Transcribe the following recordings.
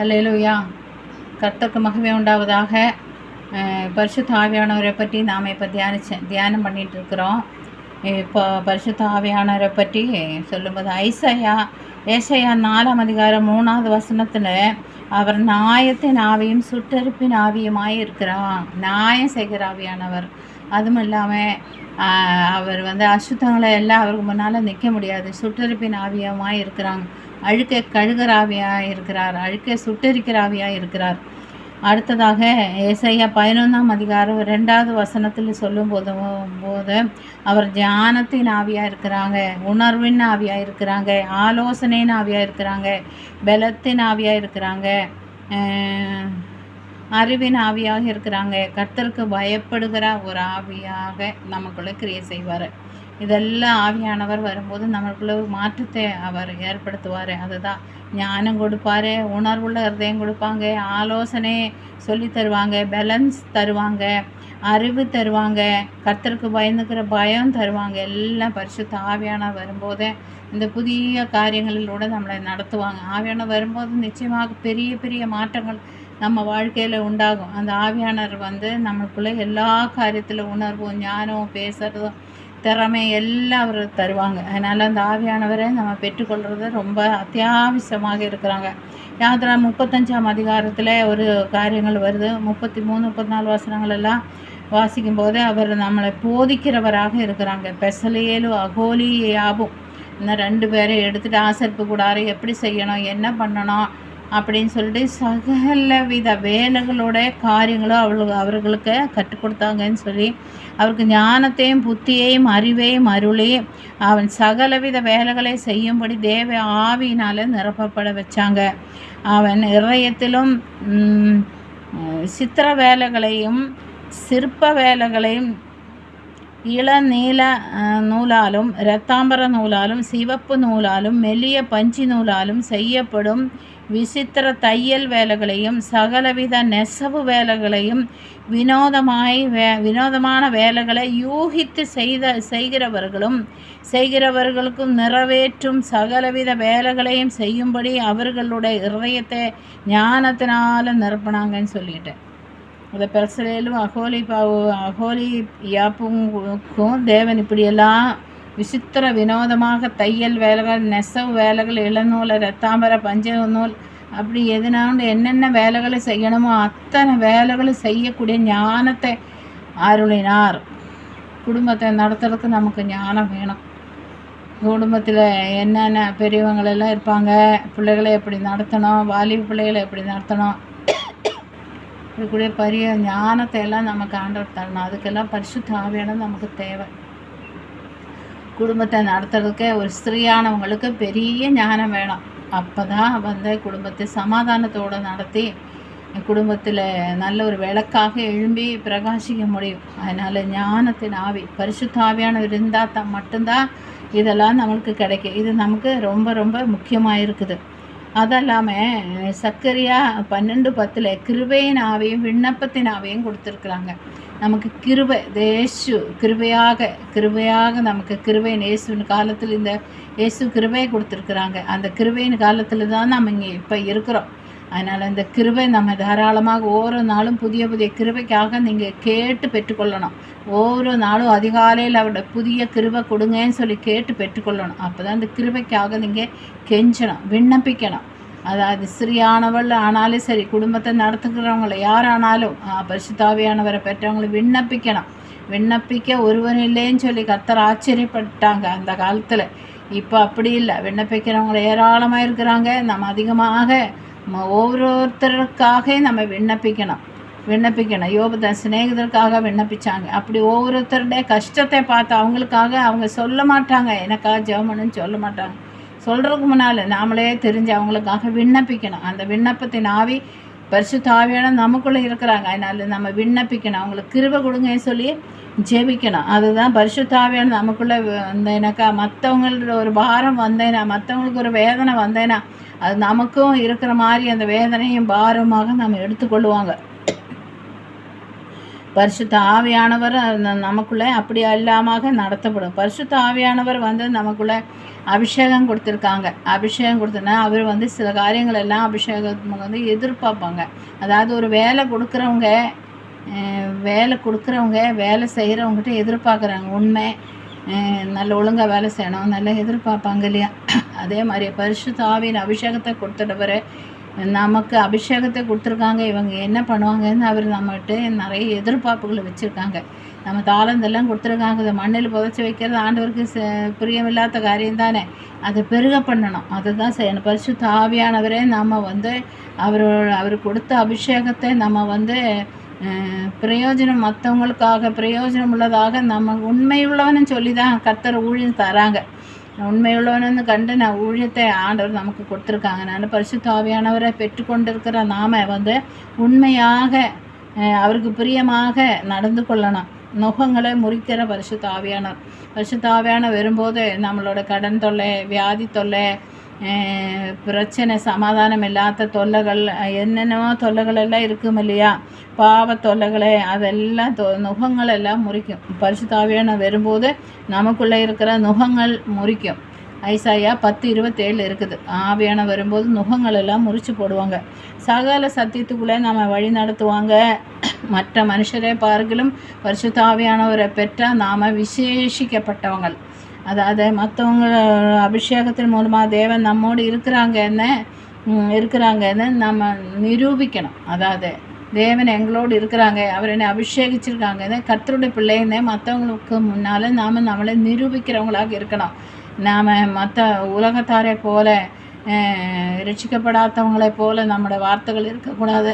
அல்லேலூயா. கர்த்தருக்கு மகிமை உண்டாவதாக. பரிசுத்த ஆவியானவரை பற்றி நாம் இப்போ தியானம் பண்ணிகிட்டு இருக்கிறோம். இப்போ பரிசுத்த ஆவியானவரை பற்றி சொல்லும்போது ஏசாயா 4ஆம் அதிகாரம் 3வது வசனத்தில் அவர் நியாயத்தின் ஆவியும் சுட்டெரிப்பின் ஆவியுமாய் இருக்கிறார். நியாயம் செய்கிற ஆவியானவர். அதுவும் இல்லாமல் அவர் அசுத்தங்களை எல்லாம் அவருக்கு முன்னால் நிற்க முடியாது. சுட்டெரிப்பின் ஆவியமாய் இருக்கிறாங்க. அழுக்கை கழுகிற ஆவியாக இருக்கிறார். அழுக்கை சுட்டெரிக்கிற ஆவியாக இருக்கிறார். அடுத்ததாக ஏசாயா 11ஆம் அதிகாரம் 2வது வசனத்தில் சொல்லும் போது அவர் ஞானத்தின் ஆவியாக இருக்கிறாங்க, உணர்வின் ஆவியாக இருக்கிறாங்க, ஆலோசனையின் ஆவியாக இருக்கிறாங்க, பலத்தின் ஆவியாக இருக்கிறாங்க, அறிவின் ஆவியாக இருக்கிறாங்க. கர்த்தருக்கு பயப்படுகிற ஒரு ஆவியாக நமக்குள்ளே கிரியை செய்வார். இதெல்லாம் ஆவியானவர் வரும்போது நம்மளுக்குள்ள ஒரு மாற்றத்தை அவர் ஏற்படுத்துவார். அதுதான் ஞானம் கொடுப்பார், உணர்வுள்ள ஹிருதயம் கொடுப்பாங்க, ஆலோசனை சொல்லி தருவாங்க, பேலன்ஸ் தருவாங்க, அறிவு தருவாங்க, கர்த்தருக்கு பயந்துக்கிற பயம் தருவாங்க. எல்லாம் பரிசுத்த ஆவியானவர் வரும்போது இந்த புதிய காரியங்களிலூட நம்மளை நடத்துவாங்க. ஆவியானவர் வரும்போது நிச்சயமாக பெரிய பெரிய மாற்றங்கள் நம்ம வாழ்க்கையில் உண்டாகும். அந்த ஆவியானவர் நம்மளுக்குள்ளே எல்லா காரியத்தில் உணர்வும் ஞானமும் பேசுகிறதும் திறமை எல்லாம் அவர் தருவாங்க. அதனால் அந்த ஆவியானவரை நம்ம பெற்றுக்கொள்கிறது ரொம்ப அத்தியாவசியமாக இருக்கிறாங்க. யாத்திரா 35ஆம் அதிகாரத்தில் ஒரு காரியங்கள் வருது. 33, 34 வசனங்கள் எல்லாம் வாசிக்கும்போது அவர் நம்மளை போதிக்கிறவராக இருக்கிறாங்க. பெசலியேலும் அகோலியாவும் இந்த 2 பேரை எடுத்துகிட்டு ஆசரிப்பு கூடாரு எப்படி செய்யணும், என்ன பண்ணணும் அப்படின்னு சொல்லிட்டு சகல வித வேலைகளோட காரியங்களும் அவர்களுக்கு கற்றுக் கொடுத்தாங்கன்னு சொல்லி அவருக்கு ஞானத்தையும் புத்தியையும் அறிவையும் அருளி அவன் சகலவித வேலைகளை செய்யும்படி தேவ ஆவியினால் நிரப்பப்பட வச்சாங்க. அவன் இதயத்திலும் சித்திர வேலைகளையும் சிற்ப வேலைகளையும் இளநீல நூலாலும் இரத்தாம்பர நூலாலும் சிவப்பு நூலாலும் மெல்லிய பஞ்சி நூலாலும் செய்யப்படும் விசித்திர வேலைகளையும் சகலவித நெசவு வேலைகளையும் வினோதமான வேலைகளை யூகித்து செய்கிறவர்களுக்கும் நிறைவேற்றும் சகலவித வேலைகளையும் செய்யும்படி அவர்களுடைய இருதயத்தை ஞானத்தினால நிரப்பினாங்கன்னு சொல்லிட்டு அதை பெருசலேலும் அகோலி யாப்புக்கும் தேவன் இப்படியெல்லாம் விசித்திர வினோதமாக தையல் வேலைகள், நெசவு வேலைகள், இளநூல், இரத்தாம்பர பஞ்ச நூல், அப்படி எதுனாலும் என்னென்ன வேலைகளை செய்யணுமோ அத்தனை வேலைகளும் செய்யக்கூடிய ஞானத்தை அருளினார். குடும்பத்தை நடத்துறதுக்கு நமக்கு ஞானம் வேணும். குடும்பத்தில் என்னென்ன பெரியவங்களெல்லாம் இருப்பாங்க, பிள்ளைகளை எப்படி நடத்தணும், வாலிப பிள்ளைகளை எப்படி நடத்தணும், இப்படிக்கூடிய பெரிய ஞானத்தை எல்லாம் நமக்கு ஆண்டவர் தரணும். அதுக்கெல்லாம் பரிசுத்த ஆவியானவர் நமக்கு தேவை. குடும்பத்தை நடத்துறதுக்கு ஒரு ஸ்திரீயானவங்களுக்கு பெரிய ஞானம் வேணும். அப்போ தான் குடும்பத்தை சமாதானத்தோடு நடத்தி குடும்பத்தில் நல்ல ஒரு விளக்காக எழும்பி பிரகாசிக்க முடியும். அதனால் ஞானத்தின் ஆவி பரிசுத்த ஆவியானவர் இருந்தால் மட்டும்தான் இதெல்லாம் நம்மளுக்கு கிடைக்கும். இது நமக்கு ரொம்ப ரொம்ப முக்கியமாக இருக்குது. அதெல்லாமல் சக்கரியா 12:10 கிருபையின் ஆவியும் விண்ணப்பத்தின் ஆவியும் கொடுத்துருக்குறாங்க. நமக்கு கிருபை தேசு கிருபையாக நமக்கு கிருபையின் இயேசுவின் காலத்தில் இந்த இயேசு கிருபையை கொடுத்துருக்குறாங்க. அந்த கிருபையின் காலத்தில் தான் நம்ம இங்கே இப்போ இருக்கிறோம். அதனால் இந்த கிருபை நம்ம தாராளமாக ஒவ்வொரு நாளும் புதிய புதிய கிருபைக்காக நீங்கள் கேட்டு பெற்றுக்கொள்ளணும். ஒவ்வொரு நாளும் அதிகாலையில் அவரோட புதிய கிருபை கொடுங்கன்னு சொல்லி கேட்டு பெற்றுக்கொள்ளணும். அப்போ தான் இந்த கிருபைக்காக நீங்கள் கெஞ்சணும், விண்ணப்பிக்கணும். அதாவது ஸ்திரீயானவள் ஆனாலும் சரி, குடும்பத்தை நடத்துக்கிறவங்கள யாரானாலும் பரிசுத்த ஆவியானவரை பெற்றவங்களை விண்ணப்பிக்க ஒருவன் இல்லைன்னு சொல்லி கர்த்தர் ஆச்சரியப்பட்டாங்க அந்த காலத்தில். இப்போ அப்படி இல்லை, விண்ணப்பிக்கிறவங்களை ஏராளமாக இருக்கிறாங்க. நம்ம அதிகமாக ஒவ்வொருத்தருக்காக நம்ம விண்ணப்பிக்கணும். யோபு தன் சிநேகிதருக்காக விண்ணப்பிச்சாங்க. அப்படி ஒவ்வொருத்தருடைய கஷ்டத்தை பார்த்து அவங்களுக்காக அவங்க சொல்ல மாட்டாங்க, எனக்காக ஜெபம்னு சொல்ல மாட்டாங்க. சொல்கிறதுக்கு முன்னால் நாமளே தெரிஞ்சு அவங்களுக்காக விண்ணப்பிக்கணும். அந்த விண்ணப்பத்தின் ஆவி பரிசுத்த ஆவியான நமக்குள்ளே இருக்கிறாங்க. அதனால் நம்ம விண்ணப்பிக்கணும், அவங்களுக்கு கிருபை கொடுங்கன்னு சொல்லி ஜெபிக்கணும். அதுதான் பரிசுத்த ஆவியான நமக்குள்ளே வந்தேனாக்கா, மற்றவங்களோட ஒரு பாரம் வந்தேனா, மற்றவங்களுக்கு ஒரு வேதனை வந்தேனா, அது நமக்கும் இருக்கிற மாதிரி அந்த வேதனையும் பாரமாக நம்ம எடுத்துக்கொள்ளுவாங்க. பரிசுத்த ஆவியானவர் நமக்குள்ளே அப்படி இல்லாமல் நடத்தப்படும். பரிசுத்த ஆவியானவர் நமக்குள்ளே அபிஷேகம் கொடுத்துருக்காங்க. அபிஷேகம் கொடுத்தோன்னா அவர் சில காரியங்கள் எல்லாம் அபிஷேகம் எதிர்பார்ப்பாங்க. அதாவது ஒரு வேலை கொடுக்குறவங்க வேலை செய்கிறவங்ககிட்ட எதிர்பார்க்குறாங்க. உண்மை நல்ல ஒழுங்காக வேலை செய்யணும், நல்லா எதிர்பார்ப்பாங்க இல்லையா? அதே மாதிரி பரிசுத்த ஆவியின் அபிஷேகத்தை கொடுத்துட்டவர் நமக்கு அபிஷேகத்தை கொடுத்துருக்காங்க. இவங்க என்ன பண்ணுவாங்கன்னு அவர் நம்மகிட்ட நிறைய எதிர்பார்ப்புகளை வச்சுருக்காங்க. நம்ம தாளந்தெல்லாம் கொடுத்துருக்காங்க. இதை மண்ணில் புதைச்சி வைக்கிறது ஆண்டவருக்கு பிரியமில்லாத காரியம் தானே. அதை பெருக பண்ணணும், அதை தான் செய்யணும். பரிசுத்த ஆவியானவரே நம்ம அவர் கொடுத்த அபிஷேகத்தை நம்ம பிரயோஜனம் மற்றவங்களுக்காக பிரயோஜனம் உள்ளதாக நம்ம உண்மையுள்ளவனு சொல்லி தான் கர்த்தர் ஊழியம் தராங்க. உண்மையுள்ளவனு கண்டு நான் ஊழியத்தை ஆண்டவர் நமக்கு கொடுத்துருக்காங்க. நான் பரிசுத்த ஆவியானவரை பெற்றுக்கொண்டிருக்கிற நாம் உண்மையாக அவருக்கு பிரியமாக நடந்து கொள்ளணும். நுகங்களை முறிக்கிற பரிசுத்த ஆவியானவர். பரிசுத்த ஆவியானவர் வரும்போது நம்மளோட கடன் தொல்லை, வியாதி தொல்லை, பிரச்சனை, சமாதானம் இல்லாத தொல்லைகள், என்னென்னவோ தொல்லைகள் எல்லாம் இருக்கும் இல்லையா? பாவ தொல்லைகளை அதெல்லாம் நுகங்கள் எல்லாம் முறிக்கும். பரிசுத்த ஆவியானவர் வரும்போது நமக்குள்ளே இருக்கிற நுகங்கள் முறிக்கும். ஐசாயா 10:27 இருக்குது. ஆவியானவர் வரும்போது நுகங்கள் எல்லாம் முறித்து போடுவாங்க. சகல சத்தியத்துக்குள்ளே நம்ம வழி நடத்துவாங்க. மற்ற மனுஷரை பார்க்கலும் பரிசுத்த ஆவியானவரை பெற்றால் நாம் விசேஷிக்கப்பட்டவங்கள். அதாவது மற்றவங்க அபிஷேகத்தின் மூலமாக தேவன் நம்மோடு இருக்கிறாங்கன்னு நம்ம நிரூபிக்கணும். அதாவது தேவன் எங்களோடு இருக்கிறாங்க, அவர் என்னை அபிஷேகிச்சிருக்காங்கன்னு கர்த்தருடைய பிள்ளைன்னு மற்றவங்களுக்கு முன்னால் நாம் நம்மளை நிரூபிக்கிறவங்களாக இருக்கணும். நாம் மற்ற உலகத்தாரை போல ரட்சிக்கப்படாதவங்களை போல நம்மளோட வார்த்தைகள் இருக்கக்கூடாது.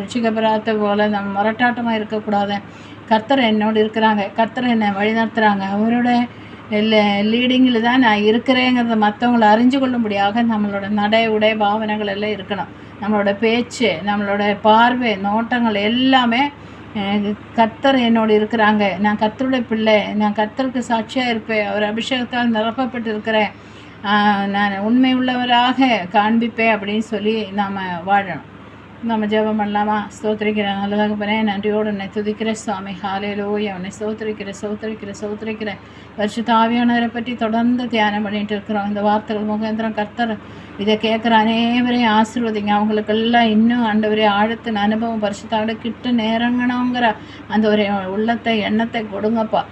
ரட்சிக்கப்படாத போல நம்ம முரட்டாட்டமாக இருக்கக்கூடாது. கர்த்தர் என்னோடு இருக்கிறாங்க, கர்த்தர் என்னை வழிநடத்துகிறாங்க, அவரோட லீடிங்கில் தான் நான் இருக்கிறேங்கிறத மற்றவங்களை அறிஞ்சு கொள்ளும்படியாக நம்மளோட நடை, உடை, பாவனைகள் எல்லாம் இருக்கணும். நம்மளோட பேச்சு, நம்மளோட பார்வை, நோட்டங்கள் எல்லாமே கர்த்தர் என்னோடு இருக்கிறாங்க, நான் கர்த்தருடைய பிள்ளை, நான் கர்த்தருக்கு சாட்சியாக இருப்பேன், அவர் அபிஷேகத்தால் நிரப்பப்பட்டு இருக்கிறேன், நான் உண்மை உள்ளவராக காண்பிப்பேன் அப்படின்னு சொல்லி நாம் வாழணும். நம்ம ஜெபம் பண்ணலாமா? ஸ்தோத்திரிக்கிறேன் நல்லதாக பண்ணேன், நன்றியோடு உன்னை துதிக்கிற சுவாமி. ஹல்லேலூயா. உன்னை சோத்திரிக்கிற பரிசுத்த ஆவியானவரை பற்றி தொடர்ந்து தியானம் பண்ணிட்டு இருக்கிறோம். இந்த வார்த்தைகள் முகேந்திரம் கர்த்தர் இதை கேட்குற அனைவரையும் ஆசீர்வதிங்க. அவங்களுக்கெல்லாம் இன்னும் ஆண்டவரே ஆழத்தின் அனுபவம் பரிசுத்தாவோட கிட்ட நேரங்கணுங்கிற அந்த ஒரு உள்ளத்தை எண்ணத்தை கொடுங்கப்பா.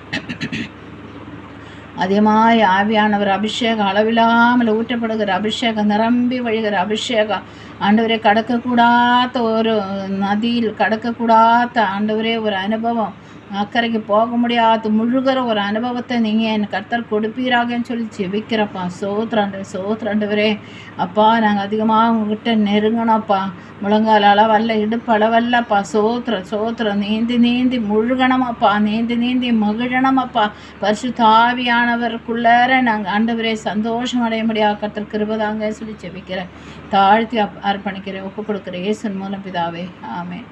அதிகமாய் ஆவியானவர் அபிஷேகம், அளவில்லாமல் ஊற்றப்படுகிற அபிஷேகம், நிரம்பி வழிகிற அபிஷேகம், ஆண்டவரே கடக்கக்கூடாத ஒரு நதியில் கடக்கக்கூடாத ஆண்டவரே ஒரு அனுபவம், அக்கறைக்கு போக முடியாத முழுகிற ஒரு அனுபவத்தை நீங்கள் என் கர்த்தர் கொடுப்பீராகன்னு சொல்லி ஜெபிக்கிறப்பா. சோத்ராண்டவரே அப்பா, நாங்கள் அதிகமாக உங்ககிட்ட நெருங்கணும்ப்பா. முழங்கால் அளவல்ல, இடுப்பு அளவல்லப்பா. சோத்திரம் நீந்தி முழுகணமாப்பா, நீந்தி மகிழணமாப்பா. பரிசுத்த ஆவியானவருக்குள்ளார நாங்கள் ஆண்டவரே சந்தோஷம் அடைய முடியாது. கர்த்தர் கிருபைதாங்க சொல்லி ஜெபிக்கிறேன், தாழ்த்தி அர்ப்பணிக்கிறேன், ஒப்பு கொடுக்குறேன். இயேசுவின் மூலம் பிதாவே, ஆமென்.